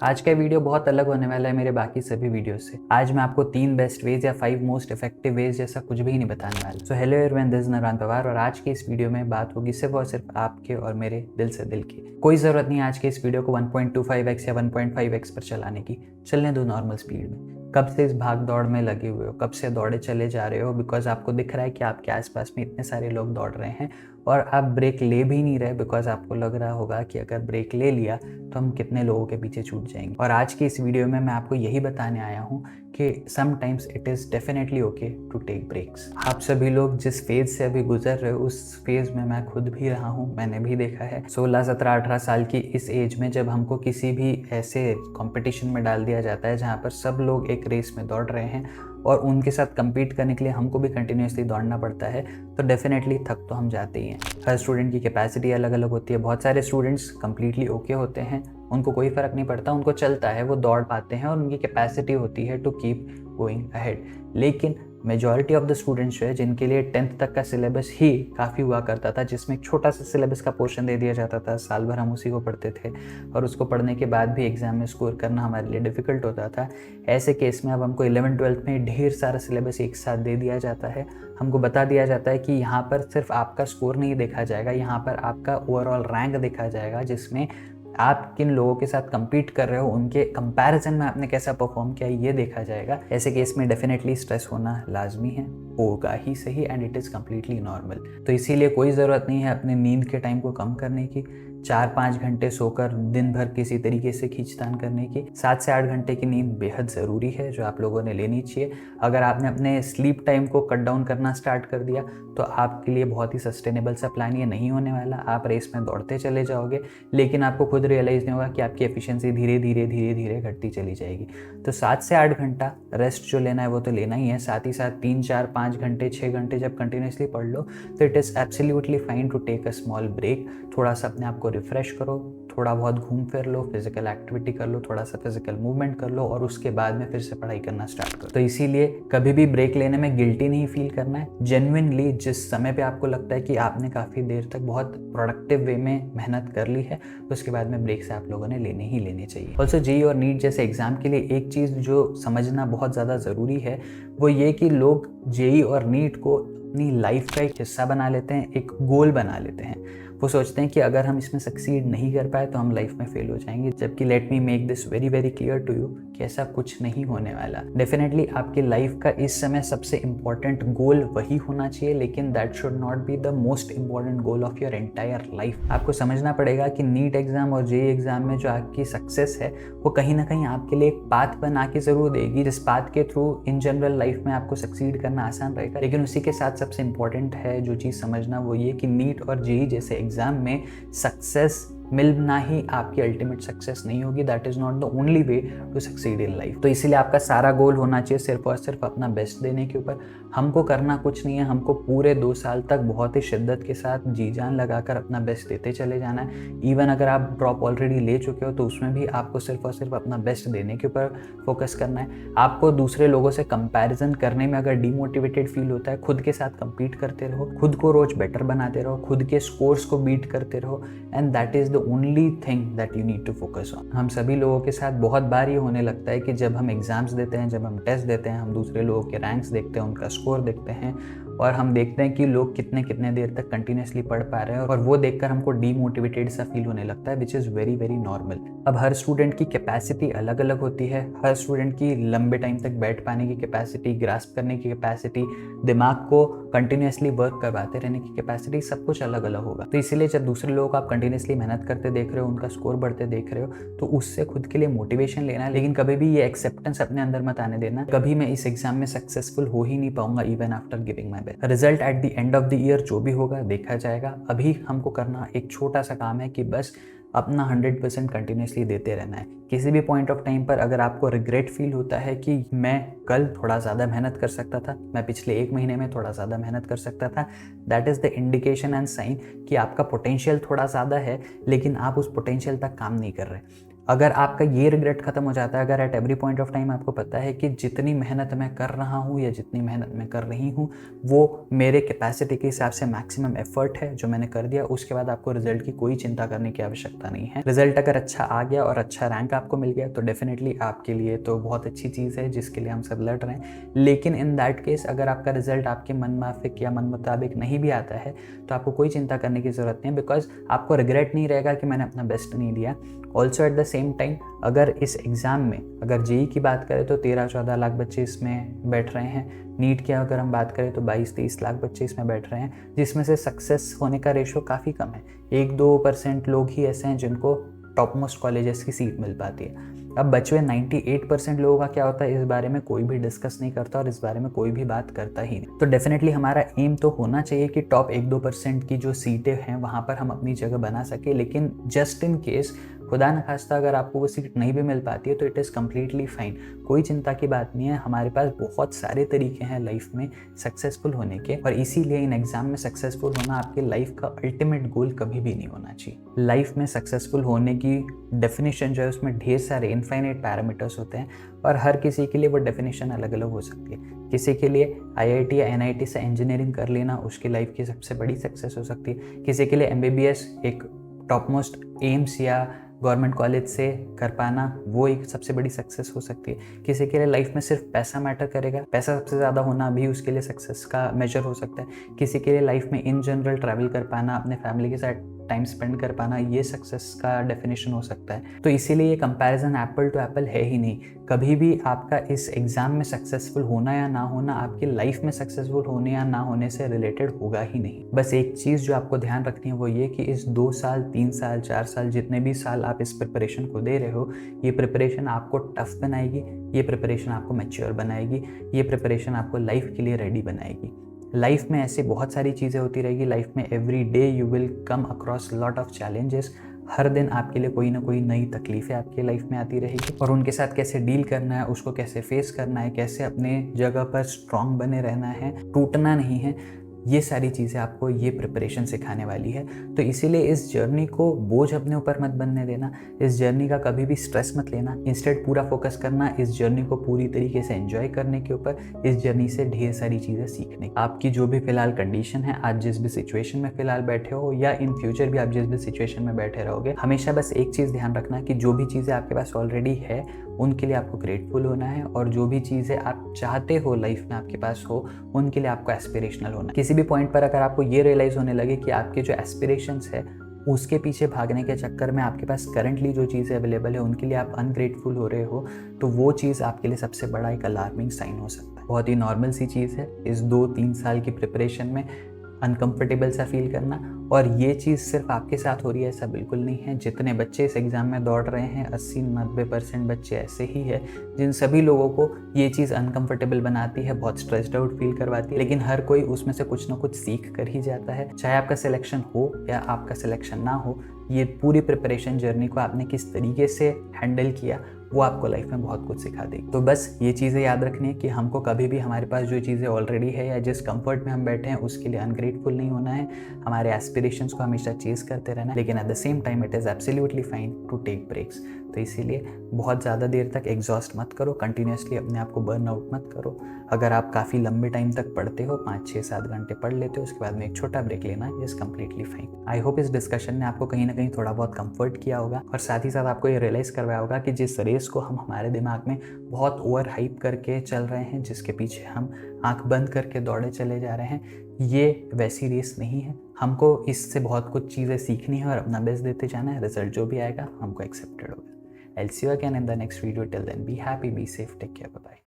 आज का वीडियो बहुत अलग होने वाला है मेरे बाकी सभी वीडियो से। आज मैं आपको 3 बेस्ट वेज या 5 मोस्ट इफेक्टिव वेज जैसा कुछ भी नहीं बताने वाला। So hello everyone, this is Narwan Pawar और आज के इस वीडियो में बात होगी सिर्फ और सिर्फ आपके और मेरे दिल से दिल की। कोई ज़रूरत नहीं है आज के इस वीडियो को 1.25x या 1.5x पर चलाने की। चलने दो नॉर्मल स्पीड में। कब से इस भाग दौड़ में लगे हुए हो, कब से दौड़े चले जा रहे हो, बिकॉज आपको दिख रहा है कि आपके आसपास में इतने सारे लोग दौड़ रहे हैं और आप ब्रेक ले भी नहीं रहे, बिकॉज आपको लग रहा होगा कि अगर ब्रेक ले लिया तो हम कितने लोगों के पीछे छूट जाएंगे। और आज की इस वीडियो में मैं आपको यही बताने आया हूँ कि sometimes it is definitely okay to take breaks. आप सभी लोग जिस फेज से अभी गुजर रहे हो उस फेज में मैं खुद भी रहा हूँ, मैंने भी देखा है। 16, 17, 18 साल की इस एज में जब हमको किसी भी ऐसे कंपटीशन में डाल दिया जाता है जहाँ पर सब लोग एक रेस में दौड़ रहे हैं और उनके साथ compete करने के लिए हमको भी कंटिन्यूसली दौड़ना पड़ता है, तो डेफिनेटली थक तो हम जाते ही हैं। हर स्टूडेंट की कैपेसिटी अलग अलग होती है। बहुत सारे स्टूडेंट्स कम्प्लीटली ओके होते हैं, उनको कोई फ़र्क नहीं पड़ता, उनको चलता है, वो दौड़ पाते हैं और उनकी कैपेसिटी होती है टू कीप गोइंग अहेड। लेकिन मेजॉरिटी ऑफ द स्टूडेंट्स जो है जिनके लिए 10th तक का सिलेबस ही काफ़ी हुआ करता था, जिसमें एक छोटा सा सिलेबस का पोर्शन दे दिया जाता था, साल भर हम उसी को पढ़ते थे और उसको पढ़ने के बाद भी एग्ज़ाम में स्कोर करना हमारे लिए डिफ़िकल्ट होता था। ऐसे केस में अब हमको 11th 12th में ढेर सारा सिलेबस एक साथ दे दिया जाता है। हमको बता दिया जाता है कि यहाँ पर सिर्फ आपका स्कोर नहीं देखा जाएगा, यहाँ पर आपका ओवरऑल रैंक देखा जाएगा, जिसमें आप किन लोगों के साथ compete कर रहे हो, उनके कंपैरिजन में आपने कैसा परफॉर्म किया ये देखा जाएगा। ऐसे केस में डेफिनेटली स्ट्रेस होना लाजमी है, होगा ही सही, and it is completely normal. तो इसीलिए कोई ज़रूरत नहीं है अपने नींद के टाइम को कम करने की, 4-5 घंटे सोकर दिन भर किसी तरीके से खींचतान करने की। 7 से 8 घंटे की नींद बेहद ज़रूरी है जो आप लोगों ने लेनी चाहिए। अगर आपने अपने स्लीप टाइम को कट डाउन करना स्टार्ट कर दिया तो आपके लिए बहुत ही सस्टेनेबल सा प्लान ये नहीं होने वाला। आप रेस में दौड़ते चले जाओगे लेकिन आपको खुद रियलाइज़ नहीं होगा कि आपकी एफिशिएंसी धीरे धीरे घटती चली जाएगी। तो 7 से 8 घंटा रेस्ट जो लेना है वो तो लेना ही है, साथ ही साथ 3, 4, 5 घंटे, 6 घंटे जब कंटिन्यूसली पढ़ लो तो it is absolutely fine to take a small break. थोड़ा सा अपने आप को रिफ्रेश करो, थोड़ा बहुत घूम फिर लो, फिजिकल एक्टिविटी कर लो, थोड़ा सा फिजिकल मूवमेंट कर लो और उसके बाद में फिर से पढ़ाई करना स्टार्ट करो। तो इसीलिए कभी भी ब्रेक लेने में गिल्टी नहीं फील करना है। जेन्युइनली जिस समय पे आपको लगता है कि आपने काफ़ी देर तक बहुत प्रोडक्टिव वे में मेहनत कर ली है, उसके बाद में ब्रेक से आप लोगों ने लेने ही लेने चाहिए। ऑल्सो जेईई और नीट जैसे एग्जाम के लिए एक चीज़ जो समझना बहुत ज़्यादा ज़रूरी है वो ये कि लोग जेईई और नीट को अपनी लाइफ का एक हिस्सा बना लेते हैं, एक गोल बना लेते हैं। वो सोचते हैं कि अगर हम इसमें सक्सीड नहीं कर पाए तो हम लाइफ में फेल हो जाएंगे, जबकि let me make this very very clear to you कि ऐसा कुछ नहीं होने वाला। डेफिनेटली आपकी लाइफ का इस समय सबसे इम्पॉर्टेंट गोल वही होना चाहिए, लेकिन that should not be the most important goal of your entire life. आपको समझना पड़ेगा कि नीट एग्जाम और जेईई एग्जाम में जो आपकी सक्सेस है वो कहीं ना कहीं आपके लिए एक पाथ बना के जरूर देगी, जिस पाथ के थ्रू इन जनरल लाइफ में आपको सक्सीड करना आसान रहेगा। लेकिन उसी के साथ सबसे इम्पॉर्टेंट है जो चीज़ समझना वो ये कि नीट और जेईई जैसे एग्जाम में सक्सेस मिलना ही आपकी अल्टीमेट सक्सेस नहीं होगी। That is not the only way to succeed in life. तो इसीलिए आपका सारा गोल होना चाहिए सिर्फ और सिर्फ अपना बेस्ट देने के ऊपर। हमको करना कुछ नहीं है, हमको पूरे 2 साल तक बहुत ही शिद्दत के साथ जी जान लगाकर अपना बेस्ट देते चले जाना है। इवन अगर आप ड्रॉप ऑलरेडी ले चुके हो तो उसमें भी आपको सिर्फ और सिर्फ अपना बेस्ट देने के ऊपर फोकस करना है। आपको दूसरे लोगों से कंपैरिजन करने में अगर डीमोटिवेटेड फील होता है, खुद के साथ compete करते रहो, खुद को रोज बेटर बनाते रहो, खुद के स्कोर्स को बीट करते रहो, and that is the only thing that you need to focus on. हम सभी लोगों के साथ बहुत बार ये होने लगता है कि जब हम एग्जाम्स देते हैं, जब हम टेस्ट देते हैं, हम दूसरे लोगों के रैंक्स देखते हैं, उनका स्कोर देखते हैं और हम देखते हैं कि लोग कितने देर तक कंटिन्यूसली पढ़ पा रहे हैं और वो देखकर हमको डीमोटिवेटेड सा फील होने लगता है, which is very very normal. अब हर स्टूडेंट की कैपेसिटी अलग अलग होती है, हर स्टूडेंट की लंबे टाइम तक बैठ पाने की कैपेसिटी, ग्रास्प करने की कैपेसिटी, दिमाग को कंटिन्यूसली वर्क करवाते रहने की कैपेसिटी, सब कुछ अलग अलग होगा। तो इसीलिए जब दूसरे लोगों को आप कंटिन्यूसली मेहनत करते देख रहे हो, उनका स्कोर बढ़ते देख रहे हो, तो उससे खुद के लिए मोटिवेशन लेना है। लेकिन कभी भी ये एक्सेप्टेंस अपने अंदर मत आने देना कभी मैं इस एग्जाम में सक्सेसफुल हो ही नहीं पाऊंगा even after giving my best. Result at the end of the year जो भी होगा देखा जाएगा। अभी हमको करना एक छोटा सा काम है कि बस अपना 100% कंटिन्यूसली देते रहना है। किसी भी पॉइंट ऑफ टाइम पर अगर आपको रिग्रेट फील होता है कि मैं कल थोड़ा ज़्यादा मेहनत कर सकता था, मैं पिछले 1 महीने में थोड़ा ज़्यादा मेहनत कर सकता था, that is the indication and sign कि आपका पोटेंशियल थोड़ा ज़्यादा है लेकिन आप उस पोटेंशियल तक काम नहीं कर रहे। अगर आपका ये रिग्रेट खत्म हो जाता है, अगर at every point of time आपको पता है कि जितनी मेहनत मैं कर रहा हूँ या जितनी मेहनत मैं कर रही हूँ वो मेरे कैपेसिटी के हिसाब से मैक्सिमम एफर्ट है जो मैंने कर दिया, उसके बाद आपको रिजल्ट की कोई चिंता करने की आवश्यकता नहीं है। रिजल्ट अगर अच्छा आ गया और अच्छा रैंक आपको मिल गया तो डेफिनेटली आपके लिए तो बहुत अच्छी चीज़ है जिसके लिए हम सब लड़ रहे हैं। लेकिन इन दैट केस अगर आपका रिजल्ट आपके मन माफिक या मन मुताबिक नहीं भी आता है तो आपको कोई चिंता करने की ज़रूरत नहीं है, बिकॉज आपको रिग्रेट नहीं रहेगा कि मैंने अपना बेस्ट नहीं दिया। Also eight the same time अगर इस एग्ज़ाम में अगर जेई की बात करें तो 13-14 लाख बच्चे इसमें बैठ रहे हैं। नीट की अगर हम बात करें तो 22-23 लाख बच्चे इसमें बैठ रहे हैं, जिसमें से सक्सेस होने का रेशो काफ़ी कम है। 1-2% लोग ही ऐसे हैं जिनको टॉप मोस्ट कॉलेजेस की सीट मिल पाती है। अब बचे 98% लोगों का क्या होता है, इस बारे में कोई भी डिस्कस नहीं करता और इस बारे में कोई भी बात करता ही नहीं। तो डेफिनेटली हमारा एम तो होना चाहिए कि टॉप 1-2% की जो सीटें हैं वहाँ पर हम अपनी जगह बना सके। लेकिन जस्ट इन केस खुदा न खास्ता अगर आपको वो सीट नहीं भी मिल पाती है तो इट इज़ कम्प्लीटली फाइन, कोई चिंता की बात नहीं है। हमारे पास बहुत सारे तरीके हैं लाइफ में सक्सेसफुल होने के, और इसीलिए इन एग्ज़ाम में सक्सेसफुल होना आपके लाइफ का अल्टीमेट गोल कभी भी नहीं होना चाहिए। लाइफ में सक्सेसफुल होने की डेफिनेशन जो है उसमें ढेर सारे इनफाइनाइट पैरामीटर्स होते हैं और हर किसी के लिए वो डेफिनेशन अलग अलग हो सकती है। किसी के लिए आईआईटी या एनआईटी से इंजीनियरिंग कर लेना उसकी लाइफ की सबसे बड़ी सक्सेस हो सकती है। किसी के लिए एमबीबीएस एक टॉप मोस्ट एम्स या गवर्नमेंट कॉलेज से कर पाना वो एक सबसे बड़ी सक्सेस हो सकती है। किसी के लिए लाइफ में सिर्फ पैसा मैटर करेगा, पैसा सबसे ज़्यादा होना भी उसके लिए सक्सेस का मेजर हो सकता है। किसी के लिए लाइफ में इन जनरल ट्रैवल कर पाना, अपने फैमिली के साथ टाइम स्पेंड कर पाना, ये सक्सेस का डेफिनेशन हो सकता है। तो इसीलिए ये कंपैरिजन एप्पल टू एप्पल है ही नहीं। कभी भी आपका इस एग्ज़ाम में सक्सेसफुल होना या ना होना आपकी लाइफ में सक्सेसफुल होने या ना होने से रिलेटेड होगा ही नहीं। बस एक चीज़ जो आपको ध्यान रखनी है वो ये कि इस 2 साल 3 साल 4 साल जितने भी साल आप इस प्रिपरेशन को दे रहे हो, ये प्रिपरेशन आपको टफ बनाएगी, ये प्रिपरेशन आपको मैच्योर बनाएगी, ये प्रिपरेशन आपको लाइफ के लिए रेडी बनाएगी। लाइफ में ऐसे बहुत सारी चीज़ें होती रहेगी। लाइफ में every day you will come across lot of challenges. हर दिन आपके लिए कोई ना कोई नई तकलीफ़ें आपकी लाइफ में आती रहेगी और उनके साथ कैसे डील करना है, उसको कैसे फेस करना है, कैसे अपने जगह पर स्ट्रांग बने रहना है, टूटना नहीं है, ये सारी चीज़ें आपको ये प्रिपरेशन सिखाने वाली है। तो इसीलिए इस जर्नी को बोझ अपने ऊपर मत बनने देना, इस जर्नी का कभी भी स्ट्रेस मत लेना। इंस्टेड पूरा फोकस करना इस जर्नी को पूरी तरीके से एंजॉय करने के ऊपर, इस जर्नी से ढेर सारी चीज़ें सीखने। आपकी जो भी फिलहाल कंडीशन है, आज जिस भी सिचुएशन में फिलहाल बैठे हो या इन फ्यूचर भी आप जिस भी सिचुएशन में बैठे रहोगे, हमेशा बस एक चीज़ ध्यान रखना कि जो भी चीज़ें आपके पास ऑलरेडी है उनके लिए आपको ग्रेटफुल होना है, और जो भी चीज़ें आप चाहते हो लाइफ में आपके पास हो उनके लिए आपको एस्पिरेशनल होना है। किसी भी पॉइंट पर अगर आपको ये रियलाइज़ होने लगे कि आपके जो एस्पिरेशंस है उसके पीछे भागने के चक्कर में आपके पास करंटली जो चीज़ें अवेलेबल है उनके लिए आप अनग्रेटफुल हो रहे हो, तो वो चीज़ आपके लिए सबसे बड़ा एक अलार्मिंग साइन हो सकता है। बहुत ही नॉर्मल सी चीज़ है इस 2-3 साल की प्रिपरेशन में अनकंफर्टेबल सा फील करना, और ये चीज़ सिर्फ आपके साथ हो रही है ऐसा बिल्कुल नहीं है। जितने बच्चे इस एग्ज़ाम में दौड़ रहे हैं 80-90% बच्चे ऐसे ही है जिन सभी लोगों को ये चीज़ अनकंफर्टेबल बनाती है, बहुत स्ट्रेस्ड आउट फील करवाती है, लेकिन हर कोई उसमें से कुछ ना कुछ सीख कर ही जाता है। चाहे आपका सिलेक्शन हो या आपका सिलेक्शन ना हो, ये पूरी प्रिपरेशन जर्नी को आपने किस तरीके से हैंडल किया वो आपको लाइफ में बहुत कुछ सिखा देगी। तो बस ये चीज़ें याद रखनी है कि हमको कभी भी हमारे पास जो चीज़ें ऑलरेडी है या जिस कंफर्ट में हम बैठे हैं उसके लिए अनग्रेटफुल नहीं होना है। हमारे एस्पिरेशंस को हमेशा चेज करते रहना है, लेकिन at the same time it is absolutely fine to take breaks. तो इसीलिए बहुत ज़्यादा देर तक एग्जॉस्ट मत करो, कंटिन्यूसली अपने आप को बर्न आउट मत करो। अगर आप काफ़ी लंबे टाइम तक पढ़ते हो, 5-6-7 घंटे पढ़ लेते हो, उसके बाद में एक छोटा ब्रेक लेना is completely fine. I hope इस डिस्कशन ने आपको कहीं ना कहीं थोड़ा बहुत कंफर्ट किया होगा और साथ ही साथ आपको ये रियलाइज़ करवाया होगा कि जिस रेस को हम हमारे दिमाग में बहुत ओवर हाइप करके चल रहे हैं, जिसके पीछे हम आंख बंद करके दौड़े चले जा रहे हैं, ये वैसी रेस नहीं है। हमको इससे बहुत कुछ चीज़ें सीखनी है और अपना बेस्ट देते जाना है। रिजल्ट जो भी आएगा हमको एक्सेप्टेड होगा। I'll see you again in the next video. Till then, be happy, be safe, take care, bye bye.